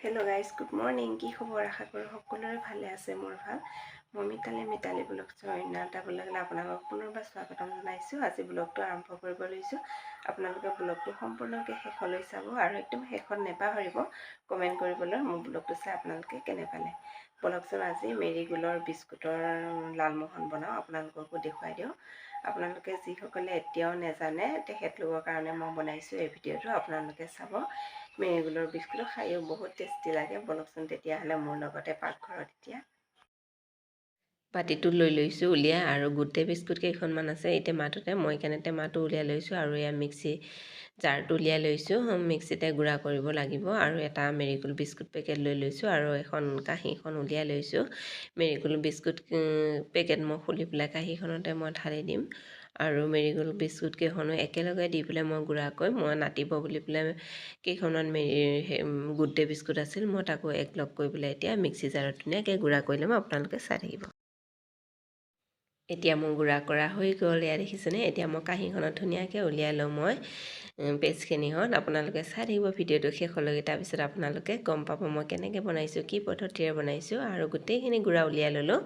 Hello' guys, good morning. কি খবৰ? আশা কৰোঁ সকলোৰে ভালে আছে। মোৰ ভাল। মই মিতালী ব্লগছৰ অন্য এটা ব্লগলৈ আপোনালোকক পুনৰবাৰ স্বাগতম জনাইছোঁ। আজি ব্লগটো আৰম্ভ কৰিব লৈছোঁ। আপোনালোকে ব্লগটো সম্পূৰ্ণকৈ শেষলৈ চাব আৰু একদম শেষত নেপাহৰিব কমেণ্ট কৰিবলৈ মোৰ ব্লগটো চাই আপোনালোকে কেনে পালে। ব্লগচোন আজি মেৰিগোল্ডৰ বিস্কুটৰ লালমোহন বনাওঁ, আপোনালোককো দেখুৱাই দিওঁ। আপোনালোকে যিসকলে এতিয়াও নেজানে তেখেতলোকৰ কাৰণে মই বনাইছোঁ এই ভিডিঅ'টো, আপোনালোকে চাব। মেৰিগোল্ডৰ বিস্কুট খায়ো বহুত টেষ্টি লাগে। বলকচোন তেতিয়াহ'লে মোৰ লগতে পাকঘৰত এতিয়া বাতিটো লৈ লৈছোঁ উলিয়াই, আৰু গোটেই বিস্কুট কেইখনমান আছে এই টেমাটোতে। মই কেনে টেমাটো উলিয়াই লৈছোঁ আৰু এয়া মিক্সি জাৰটো উলিয়াই লৈছোঁ। মিক্সিতে গুড়া কৰিব লাগিব। আৰু এটা মেৰিগোল্ড বিস্কুট পেকেট লৈ লৈছোঁ আৰু এখন কাঁহীখন উলিয়াই লৈছোঁ। মেৰিগোল্ড বিস্কুট পেকেট মই খুলি পেলাই কাঁহীখনতে মই ঢালি দিম। আৰু মেৰিগোল্ড বিস্কুট কেইখনো একেলগে দি পেলাই মই গুড়াকৈ মই নাটিব বুলি পেলাই কেইখনমান গুড ডে বিস্কুট আছিল, মই তাকো একলগ কৰি পেলাই এতিয়া মিক্সি জাৰত ধুনীয়াকৈ গুড়া কৰি ল'ম। আপোনালোকে চাই থাকিব। এতিয়া মোৰ গুড়া কৰা হৈ গ'ল, এয়া দেখিছেনে। এতিয়া মই কাঁহীখনত ধুনীয়াকৈ উলিয়াই লওঁ মই পেষ্টখিনিহঁত। আপোনালোকে চাই থাকিব ভিডিঅ'টো শেষলৈকে, তাৰপিছত আপোনালোকে গম পাব মই কেনেকৈ বনাইছোঁ, কি পদ্ধতিৰে বনাইছোঁ। আৰু গোটেইখিনি গুড়া উলিয়াই ল'লোঁ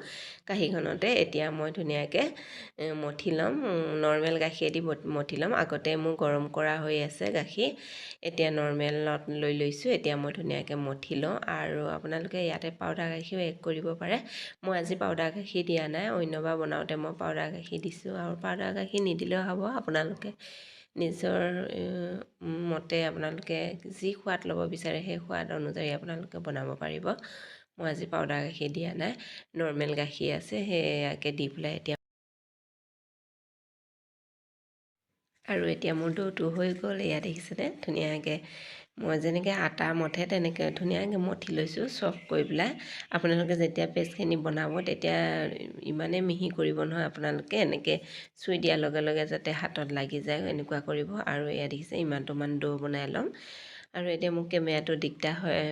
কাঁহীখনতে। এতিয়া মই ধুনীয়াকৈ মঠি ল'ম, নৰ্মেল গাখীৰেদি মঠি ল'ম। আগতে মোৰ গৰম কৰা হৈ আছে গাখীৰ, এতিয়া নৰ্মেলত লৈ লৈছোঁ। এতিয়া মই ধুনীয়াকৈ মঠি লওঁ। আৰু আপোনালোকে ইয়াতে পাউডাৰ গাখীৰো এড কৰিব পাৰে। মই আজি পাউডাৰ গাখীৰ দিয়া নাই, অন্যবাৰ বনাওঁতে মই পাউডাৰ গাখীৰ দিছোঁ। আৰু পাউডাৰ গাখীৰ নিদিলেও হ'ব, আপোনালোকে নিজৰ মতে আপোনালোকে যি সোৱাদ ল'ব বিচাৰে সেই সোৱাদ অনুযায়ী আপোনালোকে বনাব পাৰিব। মই আজি পাউডাৰ গাখীৰ দিয়া নাই, নৰ্মেল গাখীৰ আছে সেয়াকে দি পেলাই এতিয়া। আৰু এতিয়া মোৰ দৌটো হৈ গ'ল, এয়া দেখিছেনে ধুনীয়াকৈ। মই যেনেকৈ আটা মঠে তেনেকৈ ধুনীয়াকৈ মঠি লৈছোঁ চফ্ট কৰি পেলাই। আপোনালোকে যেতিয়া পেষ্টখিনি বনাব তেতিয়া ইমানেই মিহি কৰিব নহয়, আপোনালোকে এনেকৈ চুই দিয়াৰ লগে লগে যাতে হাতত লাগি যায় এনেকুৱা কৰিব। আৰু এয়া দেখিছে ইমানটোমান দৌ বনাই ল'ম। আৰু এতিয়া মোক কেমেৰাটো দিগদাৰ হয়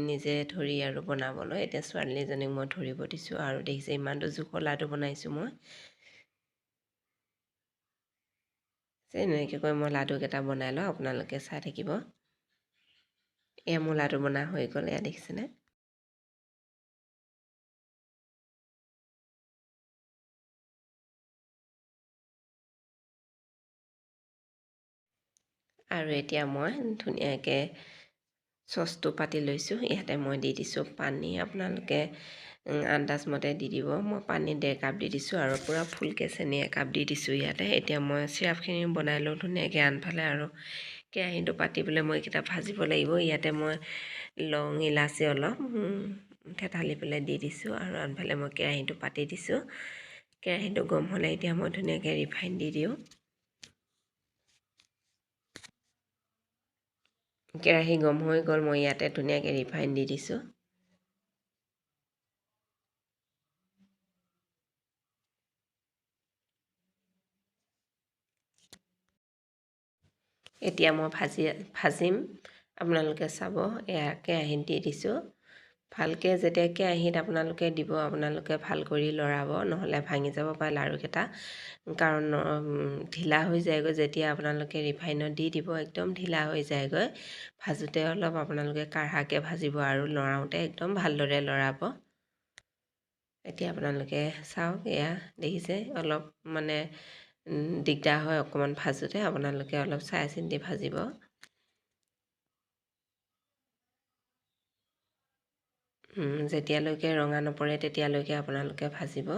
নিজে ধৰি আৰু বনাবলৈ। এতিয়া ছোৱালীজনীক মই ধৰিব দিছোঁ। আৰু দেখিছে ইমানটো জোখৰ লাডু বনাইছোঁ মই। এনেকৈ মই লাডুকেইটা বনাই লওঁ, আপোনালোকে চাই থাকিব। এয়া মোৰ লাডু বনা হৈ গ'ল, এয়া দেখিছেনে। আৰু এতিয়া মই ধুনীয়াকৈ চচটো পাতি লৈছোঁ। ইয়াতে মই দি দিছোঁ পানী, আপোনালোকে আন্দাজমতে দি দিব। মই পানী 1.5 কাপ দি দিছোঁ আৰু পূৰা ফুলকৈ চেনি 1 কাপ দি দিছোঁ ইয়াতে। এতিয়া মই চিৰাপখিনি বনাই লওঁ ধুনীয়াকৈ আনফালে। আৰু কেৰাহীটো পাতি পেলাই মই এইকেইটা ভাজিব লাগিব। ইয়াতে মই লং ইলাচি অলপ থেতালি পেলাই দি দিছোঁ। আৰু আনফালে মই কেৰাহীটো পাতি দিছোঁ। কেৰাহীটো গৰম হ'লে এতিয়া মই ধুনীয়াকৈ ৰিফাইন দি দিওঁ। কেৰাহী গৰম হৈ গ'ল, মই ইয়াতে ধুনীয়াকৈ ৰিফাইন দি দিছোঁ। এতিয়া মই ভাজিম, আপোনালোকে চাব। এয়া কেৰাহীত দি দিছোঁ। ভালকৈ যেতিয়া কেৰাহীত আপোনালোকে দিব, আপোনালোকে ভাল কৰি লৰাব, নহ'লে ভাঙি যাব পাৰে লাড়ুকেইটা। কাৰণ ঢিলা হৈ যায়গৈ যেতিয়া আপোনালোকে ৰিফাইনত দি দিব, একদম ঢিলা হৈ যায়গৈ। ভাজোঁতে অলপ আপোনালোকে কাঢ়াকৈ ভাজিব আৰু লৰাওঁতে একদম ভালদৰে লৰাব। এতিয়া আপোনালোকে চাওক, এয়া দেখিছে অলপ মানে দিগদাৰ হয় অকণমান ভাজোঁতে, আপোনালোকে অলপ চাই চিন্তি ভাজিব। যেতিয়ালৈকে ৰঙা নপৰে তেতিয়ালৈকে আপোনালোকে ভাজিব।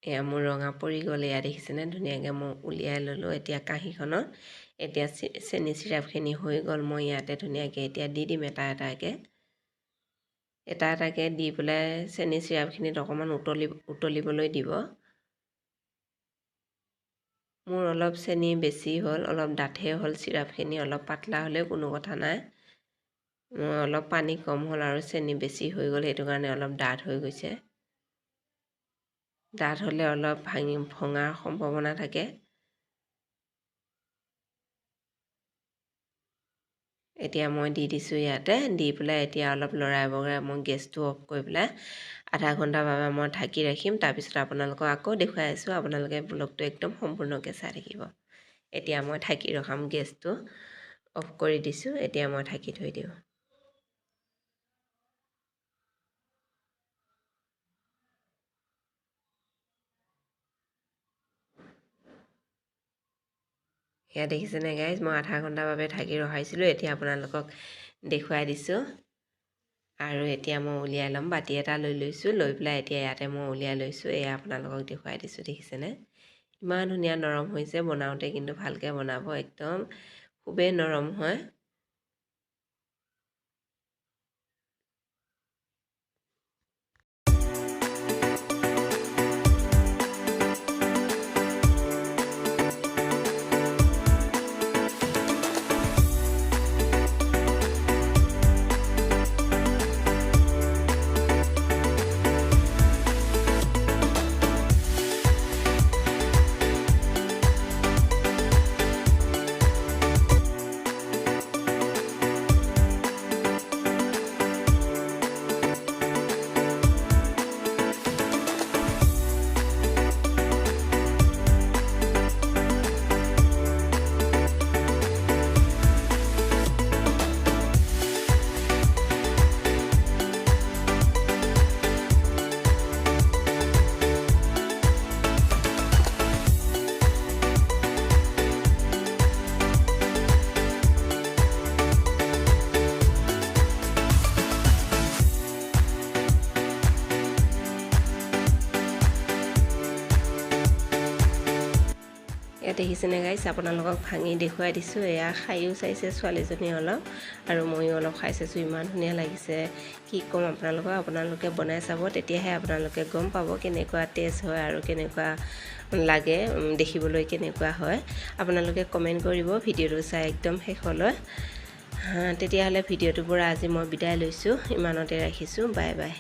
এয়া মোৰ ৰঙা পৰি গ'ল, এয়া দেখিছেনে ধুনীয়াকৈ মই উলিয়াই ল'লোঁ এতিয়া কাঁহীখনত। এতিয়া চেনি চিৰাপখিনি হৈ গ'ল, মই ইয়াতে ধুনীয়াকৈ এতিয়া দি দিম এটা এটাকৈ দি পেলাই চেনি চিৰাপখিনিত অকণমান উতলিবলৈ দিব। মোৰ অলপ চেনি বেছি হ'ল, অলপ ডাঠে হ'ল চিৰাপখিনি, অলপ পাতলা হ'লেও কোনো কথা নাই। মই অলপ পানী কম হ'ল আৰু চেনি বেছি হৈ গ'ল, সেইটো কাৰণে অলপ ডাঠ হৈ গৈছে। ডাঠ হ'লে অলপ ভঙাৰ সম্ভাৱনা থাকে। এতিয়া মই দি দিছোঁ ইয়াতে, দি পেলাই এতিয়া অলপ লৰাই বগৰাই মই গেছটো অফ কৰি পেলাই আধা ঘণ্টাৰ বাবে মই ঢাকি ৰাখিম। তাৰপিছত আপোনালোকক আকৌ দেখুৱাই আছোঁ, আপোনালোকে ব্লগটো একদম সম্পূৰ্ণকৈ চাই থাকিব। এতিয়া মই ঢাকি ৰখাম গেছটো। অফ কৰি দিছোঁ। এতিয়া মই ঢাকি থৈ দিওঁ। এয়া দেখিছেনে গাইজ, মই আধা ঘণ্টাৰ বাবে ঢাকি ৰখাইছিলোঁ। এতিয়া আপোনালোকক দেখুৱাই দিছোঁ। আৰু এতিয়া মই উলিয়াই ল'ম। বাতি এটা লৈ লৈছোঁ, লৈ পেলাই এতিয়া ইয়াতে মই উলিয়াই লৈছোঁ। এয়া আপোনালোকক দেখুৱাই দিছোঁ। দেখিছেনে ইমান ধুনীয়া নৰম হৈছে। বনাওঁতে কিন্তু ভালকৈ বনাব, একদম খুবেই নৰম হয়। ইয়াত দেখিছেনে গাইছ, আপোনালোকক ভাঙি দেখুৱাই দিছোঁ। এয়া খায়ো চাইছে ছোৱালীজনী অলপ, আৰু ময়ো অলপ খাই চাইছোঁ। ইমান ধুনীয়া লাগিছে, কি ক'ম আপোনালোকক। আপোনালোকে বনাই চাব, তেতিয়াহে আপোনালোকে গম পাব কেনেকুৱা টেষ্ট হয় আৰু কেনেকুৱা লাগে, দেখিবলৈ কেনেকুৱা হয়। আপোনালোকে কমেণ্ট কৰিব ভিডিঅ'টো চাই একদম শেষলৈ। তেতিয়াহ'লে ভিডিঅ'টোৰ পৰা আজি মই বিদায় লৈছোঁ। ইমানতে ৰাখিছোঁ। Bye bye.